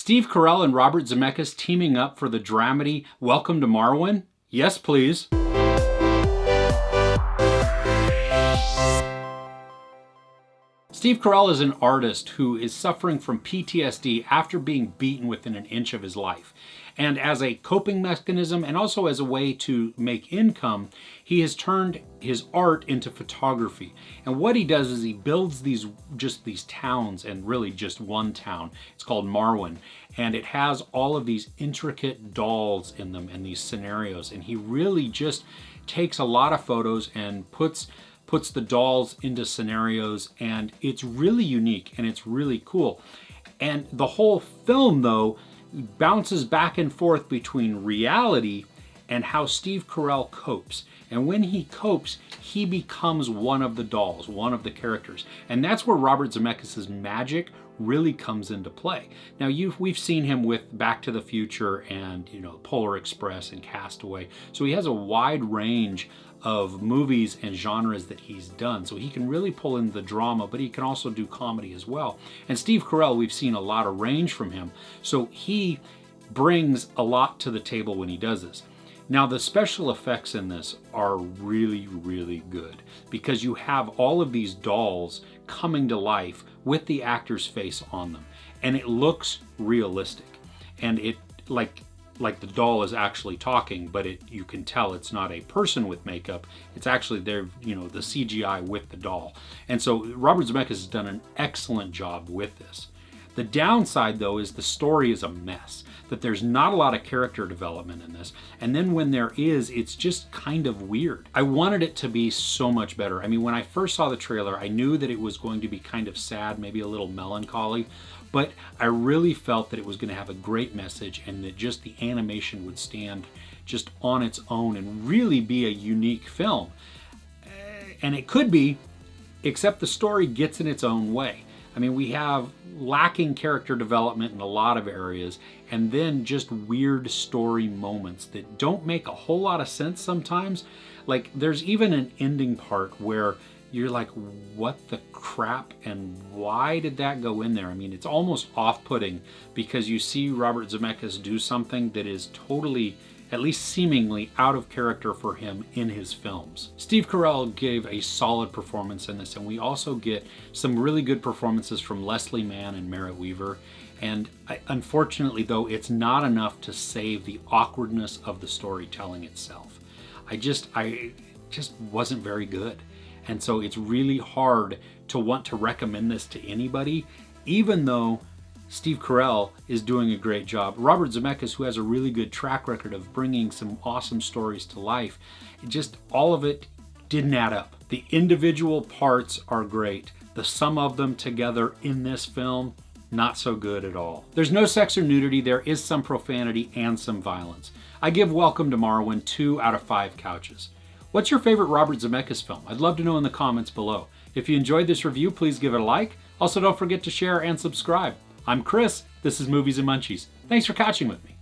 Steve Carell and Robert Zemeckis teaming up for the dramedy Welcome to Marwen? Yes, please. Steve Carell is an artist who is suffering from PTSD after being beaten within an inch of his life. And as a coping mechanism and also as a way to make income, he has turned his art into photography. And what he does is he builds these towns, and really just one town. It's called Marwen. And it has all of these intricate dolls in them and these scenarios. And he really just takes a lot of photos and puts the dolls into scenarios, and it's really unique and it's really cool. And the whole film, though, bounces back and forth between reality and how Steve Carell copes. And when he copes, he becomes one of the dolls, one of the characters. And that's where Robert Zemeckis' magic really comes into play. Now, we've seen him with Back to the Future and, Polar Express and Castaway. So he has a wide range of movies and genres that he's done. So he can really pull in the drama, but he can also do comedy as well. And Steve Carell, we've seen a lot of range from him. So he brings a lot to the table when he does this. Now, the special effects in this are really, really good because you have all of these dolls coming to life with the actor's face on them. And it looks realistic. And it, like the doll is actually talking, but you can tell it's not a person with makeup. It's actually the CGI with the doll. And so Robert Zemeckis has done an excellent job with this. The downside, though, is the story is a mess, that there's not a lot of character development in this. And then when there is, it's just kind of weird. I wanted it to be so much better. I mean, when I first saw the trailer, I knew that it was going to be kind of sad, maybe a little melancholy, but I really felt that it was going to have a great message and that just the animation would stand just on its own and really be a unique film. And it could be, except the story gets in its own way. I mean, we have lacking character development in a lot of areas, and then just weird story moments that don't make a whole lot of sense sometimes. Like, there's even an ending part where you're like, what the crap, and why did that go in there? I mean, it's almost off-putting because you see Robert Zemeckis do something that is totally, at least seemingly, out of character for him in his films. Steve Carell gave a solid performance in this, and we also get some really good performances from Leslie Mann and Merritt Wever. And unfortunately, though, it's not enough to save the awkwardness of the storytelling itself. I just wasn't very good. And so it's really hard to want to recommend this to anybody, even though Steve Carell is doing a great job. Robert Zemeckis, who has a really good track record of bringing some awesome stories to life, all of it didn't add up. The individual parts are great. The sum of them together in this film, not so good at all. There's no sex or nudity. There is some profanity and some violence. I give Welcome to Marwen 2 out of 5 couches. What's your favorite Robert Zemeckis film? I'd love to know in the comments below. If you enjoyed this review, please give it a like. Also, don't forget to share and subscribe. I'm Chris. This is Movies and Munchies. Thanks for catching with me.